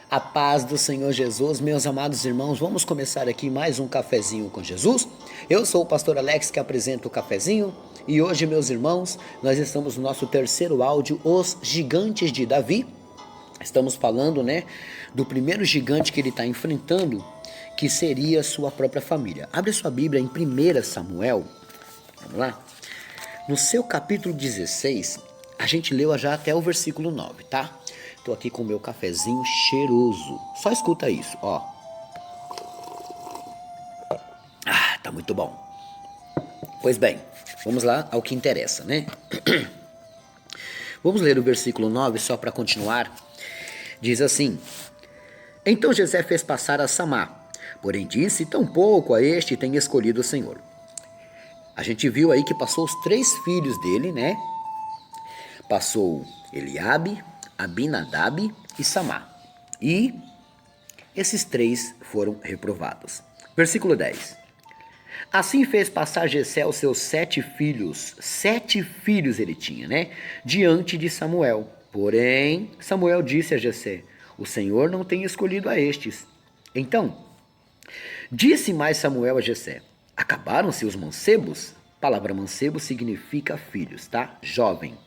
A paz do Senhor Jesus, meus amados irmãos, vamos começar aqui mais um cafezinho com Jesus. Eu sou o pastor Alex que apresenta o cafezinho e hoje, meus irmãos, nós estamos no nosso terceiro áudio, Os Gigantes de Davi. Estamos falando, do primeiro gigante que ele está enfrentando, que seria sua própria família. Abre sua Bíblia em 1 Samuel, vamos lá? No seu capítulo 16, a gente leu já até o versículo 9, tá? Tô aqui com o meu cafezinho cheiroso. Só escuta isso, ó. Ah, tá muito bom. Pois bem, vamos lá ao que interessa, né? Vamos ler o versículo 9 só para continuar. Diz assim: Então Jessé fez passar a Samá, porém disse, tampouco a este tem escolhido o Senhor. A gente viu aí que passou os 3 filhos dele, né? Passou Eliabe, Abinadab e Samá. E esses 3 foram reprovados. Versículo 10. Assim fez passar Jessé os seus 7 filhos. 7 filhos ele tinha, né? Diante de Samuel. Porém, Samuel disse a Jessé: O Senhor não tem escolhido a estes. Então, disse mais Samuel a Jessé: Acabaram-se os mancebos? A palavra mancebo significa filhos, tá? Jovem.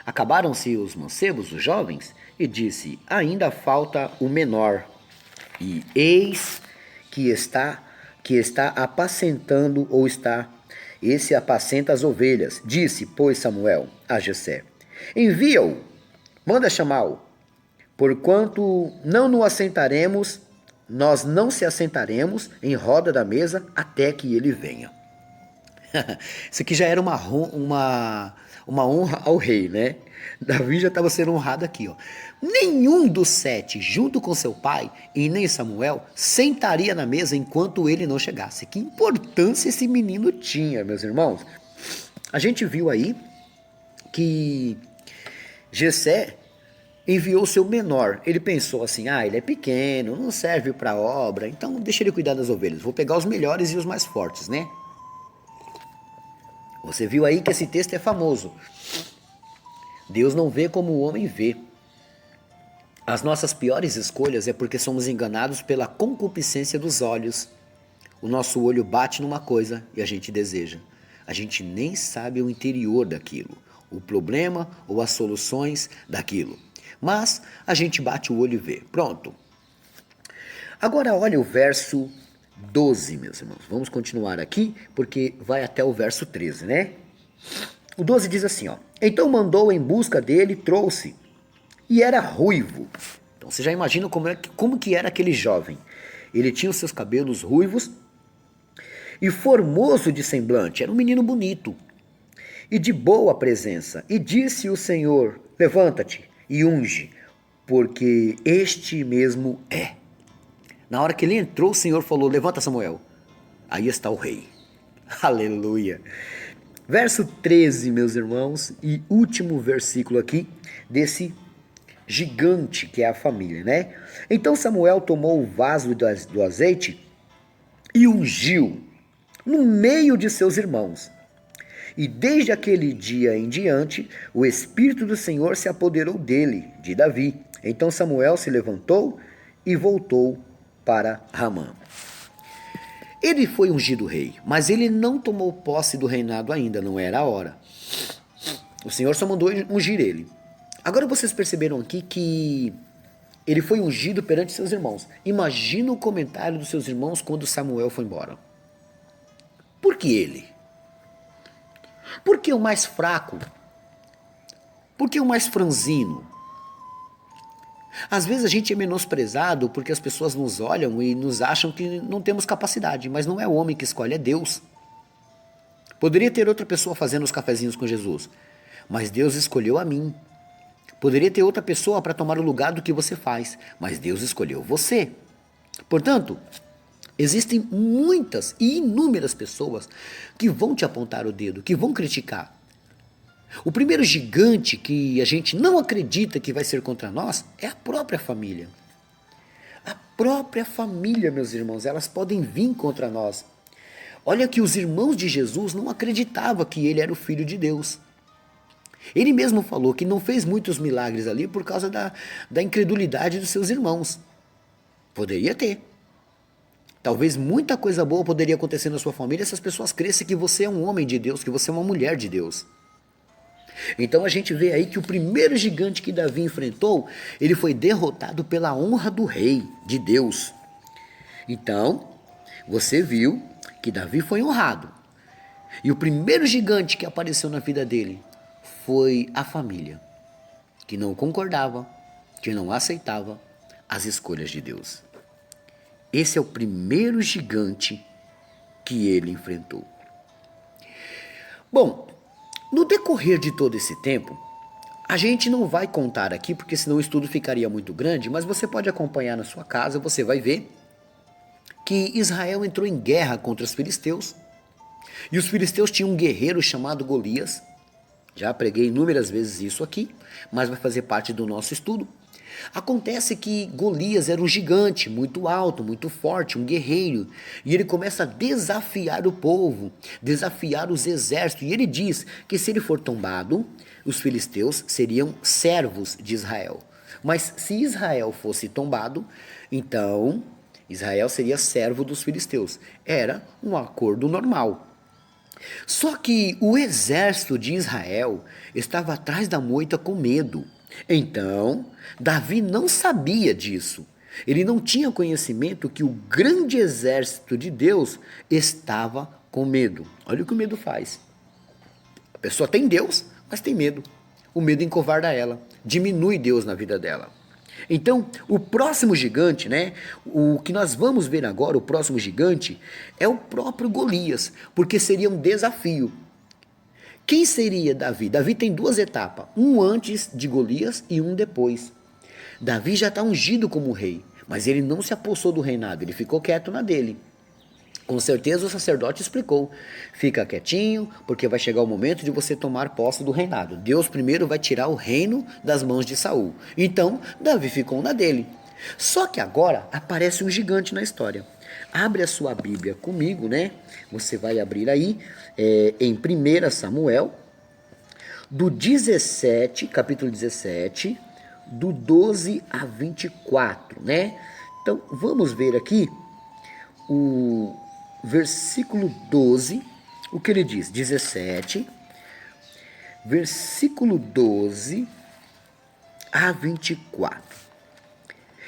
Acabaram-se os mancebos, os jovens? E disse, ainda falta o menor. E eis que está apacentando, esse apacenta as ovelhas. Disse, pois, Samuel a Jessé, envia-o, manda chamá-lo, porquanto nós não se assentaremos em roda da mesa até que ele venha. Isso aqui já era uma honra ao rei, né? Davi já estava sendo honrado aqui, ó. Nenhum dos 7, junto com seu pai, e nem Samuel, sentaria na mesa enquanto ele não chegasse. Que importância esse menino tinha, meus irmãos. A gente viu aí que Jessé enviou seu menor. Ele pensou assim, ele é pequeno, não serve para obra, então deixa ele cuidar das ovelhas. Vou pegar os melhores e os mais fortes, né? Você viu aí que esse texto é famoso. Deus não vê como o homem vê. As nossas piores escolhas é porque somos enganados pela concupiscência dos olhos. O nosso olho bate numa coisa e a gente deseja. A gente nem sabe o interior daquilo, o problema ou as soluções daquilo. Mas a gente bate o olho e vê. Pronto. Agora olha o verso 12, meus irmãos. Vamos continuar aqui, porque vai até o verso 13, né? O 12 diz assim, ó. Então mandou em busca dele, trouxe, e era ruivo. Então você já imagina como que era aquele jovem. Ele tinha os seus cabelos ruivos e formoso de semblante. Era um menino bonito e de boa presença. E disse o Senhor, levanta-te e unge, porque este mesmo é. Na hora que ele entrou, o Senhor falou, levanta Samuel. Aí está o rei. Aleluia. Verso 13, meus irmãos, e último versículo aqui desse gigante que é a família, né? Então Samuel tomou o vaso do azeite e ungiu no meio de seus irmãos. E desde aquele dia em diante, o Espírito do Senhor se apoderou dele, de Davi. Então Samuel se levantou e voltou para Ramá. Ele foi ungido rei, mas ele não tomou posse do reinado ainda, não era a hora. O Senhor só mandou ungir ele. Agora vocês perceberam aqui que ele foi ungido perante seus irmãos. Imagina o comentário dos seus irmãos quando Samuel foi embora. Por que ele? Por que o mais fraco? Por que o mais franzino? Às vezes a gente é menosprezado porque as pessoas nos olham e nos acham que não temos capacidade, mas não é o homem que escolhe, é Deus. Poderia ter outra pessoa fazendo os cafezinhos com Jesus, mas Deus escolheu a mim. Poderia ter outra pessoa para tomar o lugar do que você faz, mas Deus escolheu você. Portanto, existem muitas e inúmeras pessoas que vão te apontar o dedo, que vão criticar. O primeiro gigante que a gente não acredita que vai ser contra nós é a própria família. A própria família, meus irmãos, elas podem vir contra nós. Olha que os irmãos de Jesus não acreditavam que ele era o Filho de Deus. Ele mesmo falou que não fez muitos milagres ali por causa da incredulidade dos seus irmãos. Poderia ter. Talvez muita coisa boa poderia acontecer na sua família se as pessoas crescem que você é um homem de Deus, que você é uma mulher de Deus. Então a gente vê aí que o primeiro gigante que Davi enfrentou, ele foi derrotado pela honra do rei, de Deus. Então, você viu que Davi foi honrado. E o primeiro gigante que apareceu na vida dele foi a família, que não concordava, que não aceitava as escolhas de Deus. Esse é o primeiro gigante que ele enfrentou. Bom, no decorrer de todo esse tempo, a gente não vai contar aqui, porque senão o estudo ficaria muito grande, mas você pode acompanhar na sua casa, você vai ver que Israel entrou em guerra contra os filisteus, e os filisteus tinham um guerreiro chamado Golias. Já preguei inúmeras vezes isso aqui, mas vai fazer parte do nosso estudo. Acontece que Golias era um gigante, muito alto, muito forte, um guerreiro, e ele começa a desafiar o povo, desafiar os exércitos, e ele diz que se ele for tombado, os filisteus seriam servos de Israel. Mas se Israel fosse tombado, então Israel seria servo dos filisteus. Era um acordo normal. Só que o exército de Israel estava atrás da moita com medo. Então, Davi não sabia disso. Ele não tinha conhecimento que o grande exército de Deus estava com medo. Olha o que o medo faz. A pessoa tem Deus, mas tem medo. O medo encovarda ela, diminui Deus na vida dela. Então, o próximo gigante, né? O que nós vamos ver agora, o próximo gigante, é o próprio Golias, porque seria um desafio. Quem seria Davi? Davi tem duas etapas, um antes de Golias e um depois. Davi já está ungido como rei, mas ele não se apossou do reinado, ele ficou quieto na dele. Com certeza o sacerdote explicou, fica quietinho, porque vai chegar o momento de você tomar posse do reinado. Deus primeiro vai tirar o reino das mãos de Saul. Então, Davi ficou na dele. Só que agora aparece um gigante na história. Abre a sua Bíblia comigo, né? Você vai abrir aí em 1 Samuel, do 17, capítulo 17, do 12 a 24, né? Então, vamos ver aqui o versículo 12, o que ele diz? 17, versículo 12 a 24.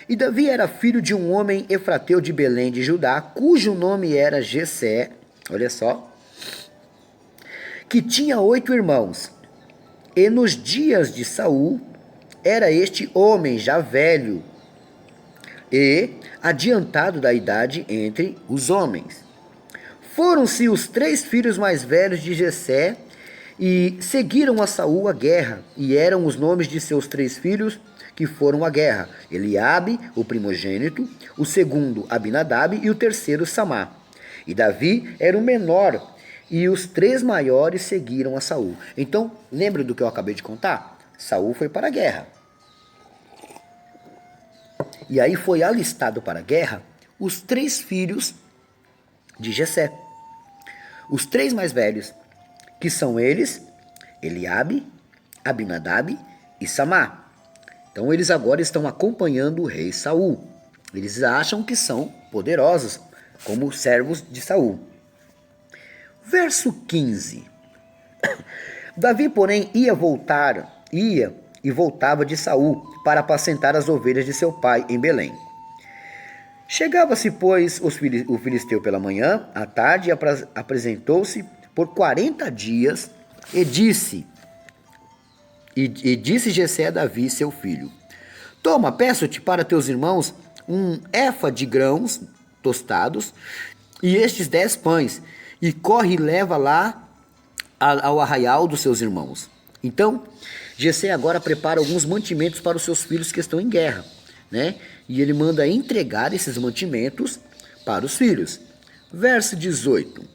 E Davi era filho de um homem efrateu de Belém de Judá, cujo nome era Jessé, olha só, que tinha 8 irmãos. E nos dias de Saul, era este homem já velho e adiantado da idade entre os homens. Foram-se os 3 filhos mais velhos de Jessé e seguiram a Saul à guerra, e eram os nomes de seus 3 filhos que foram à guerra: Eliabe, o primogênito, o segundo Abinadab e o terceiro Samá. E Davi era o menor, e os 3 maiores seguiram a Saul. Então, lembra do que eu acabei de contar? Saul foi para a guerra. E aí foi alistado para a guerra os 3 filhos de Jessé. Os 3 mais velhos, que são eles, Eliabe, Abinadab e Samá. Então eles agora estão acompanhando o rei Saul. Eles acham que são poderosos, como servos de Saul. Verso 15. Davi, porém, ia e voltava de Saul para apacentar as ovelhas de seu pai em Belém. Chegava-se, pois, o filisteu pela manhã, à tarde, apresentou-se por 40 dias e disse Jessé a Davi, seu filho: Toma, peço-te para teus irmãos um efa de grãos tostados e estes 10 pães, e corre e leva lá ao arraial dos seus irmãos. Então, Jessé agora prepara alguns mantimentos para os seus filhos que estão em guerra, né? E ele manda entregar esses mantimentos para os filhos. Verso 18.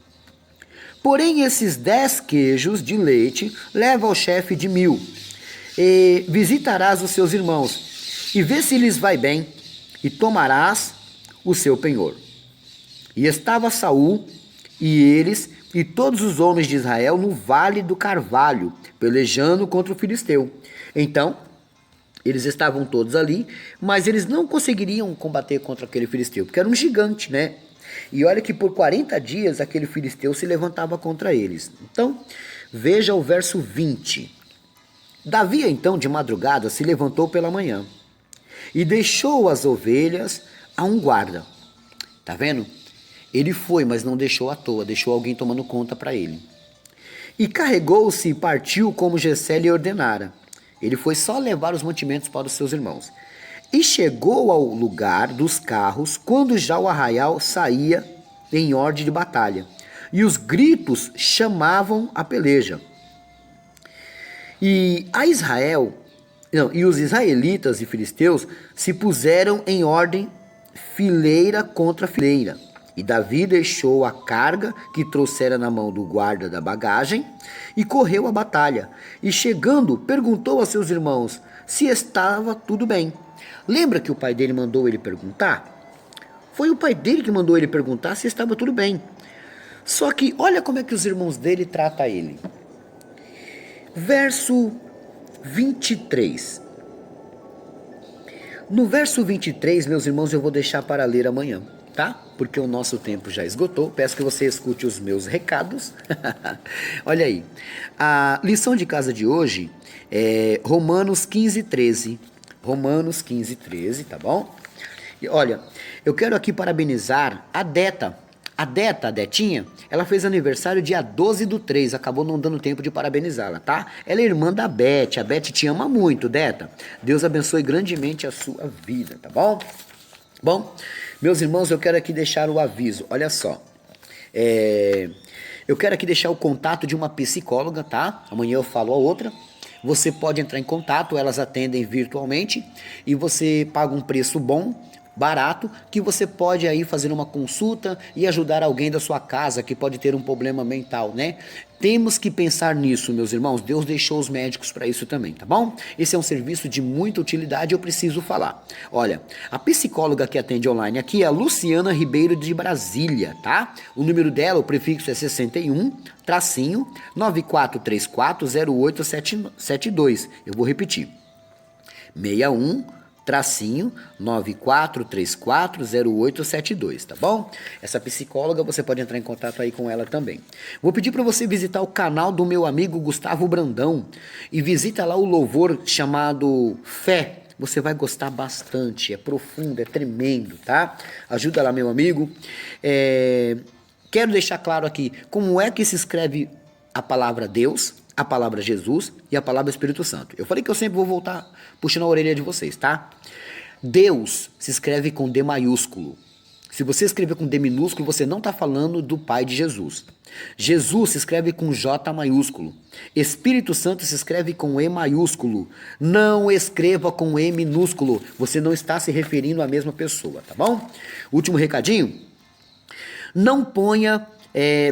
Porém, esses 10 queijos de leite leva ao chefe de 1000, e visitarás os seus irmãos, e vê se lhes vai bem, e tomarás o seu penhor. E estava Saul e eles e todos os homens de Israel no vale do Carvalho, pelejando contra o filisteu. Então Eles estavam todos ali, mas eles não conseguiriam combater contra aquele filisteu, porque era um gigante, né? E olha que por 40 dias aquele filisteu se levantava contra eles. Então, veja o verso 20. Davi, então, de madrugada, se levantou pela manhã e deixou as ovelhas a um guarda. Tá vendo? Ele foi, mas não deixou à toa, deixou alguém tomando conta para ele. E carregou-se e partiu como Jessé lhe ordenara. Ele foi só levar os mantimentos para os seus irmãos. E chegou ao lugar dos carros quando já o arraial saía em ordem de batalha. E os gritos chamavam a peleja. E os israelitas e filisteus se puseram em ordem fileira contra fileira. E Davi deixou a carga que trouxera na mão do guarda da bagagem e correu à batalha. E chegando, perguntou a seus irmãos se estava tudo bem. Lembra que o pai dele mandou ele perguntar? Foi o pai dele que mandou ele perguntar se estava tudo bem. Só que olha como é que os irmãos dele tratam ele. Verso 23. No verso 23, meus irmãos, eu vou deixar para ler amanhã, tá? Porque o nosso tempo já esgotou. Peço que você escute os meus recados. Olha aí. A lição de casa de hoje é Romanos 15:13. Romanos 15:13, tá bom? E olha, eu quero aqui parabenizar a Deta. A Detinha, ela fez aniversário dia 12/3, acabou não dando tempo de parabenizá-la, tá? Ela é irmã da Beth, a Beth te ama muito, Deta. Deus abençoe grandemente a sua vida, tá bom? Bom, meus irmãos, eu quero aqui deixar o aviso, olha só. Eu quero aqui deixar o contato de uma psicóloga, tá? Amanhã eu falo a outra. Você pode entrar em contato, elas atendem virtualmente e você paga um preço bom, barato, que você pode aí fazer uma consulta e ajudar alguém da sua casa que pode ter um problema mental, né? Temos que pensar nisso, meus irmãos. Deus deixou os médicos para isso também, tá bom? Esse é um serviço de muita utilidade, eu preciso falar. Olha, a psicóloga que atende online aqui é a Luciana Ribeiro de Brasília, tá? O número dela, o prefixo é 61-9434-0872. Eu vou repetir. 61-9434-0872, tá bom? Essa psicóloga, você pode entrar em contato aí com ela também. Vou pedir para você visitar o canal do meu amigo Gustavo Brandão e visita lá o louvor chamado Fé. Você vai gostar bastante, é profundo, é tremendo, tá? Ajuda lá, meu amigo. Quero deixar claro aqui como é que se escreve a palavra Deus, a palavra Jesus e a palavra Espírito Santo. Eu falei que eu sempre vou voltar puxando a orelha de vocês, tá? Deus se escreve com D maiúsculo. Se você escrever com D minúsculo, você não está falando do Pai de Jesus. Jesus se escreve com J maiúsculo. Espírito Santo se escreve com E maiúsculo. Não escreva com E minúsculo. Você não está se referindo à mesma pessoa, tá bom? Último recadinho. Não ponha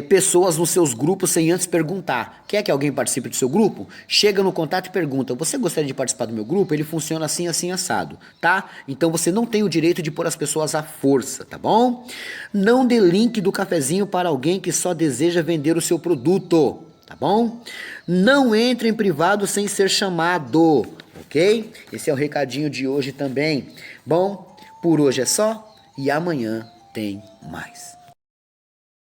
pessoas nos seus grupos sem antes perguntar. Quer que alguém participe do seu grupo? Chega no contato e pergunta: você gostaria de participar do meu grupo? Ele funciona assim, assim, assado, tá? Então você não tem o direito de pôr as pessoas à força, tá bom? Não dê link do cafezinho para alguém que só deseja vender o seu produto, tá bom? Não entre em privado sem ser chamado, ok? Esse é o recadinho de hoje também. Bom, por hoje é só e amanhã tem mais.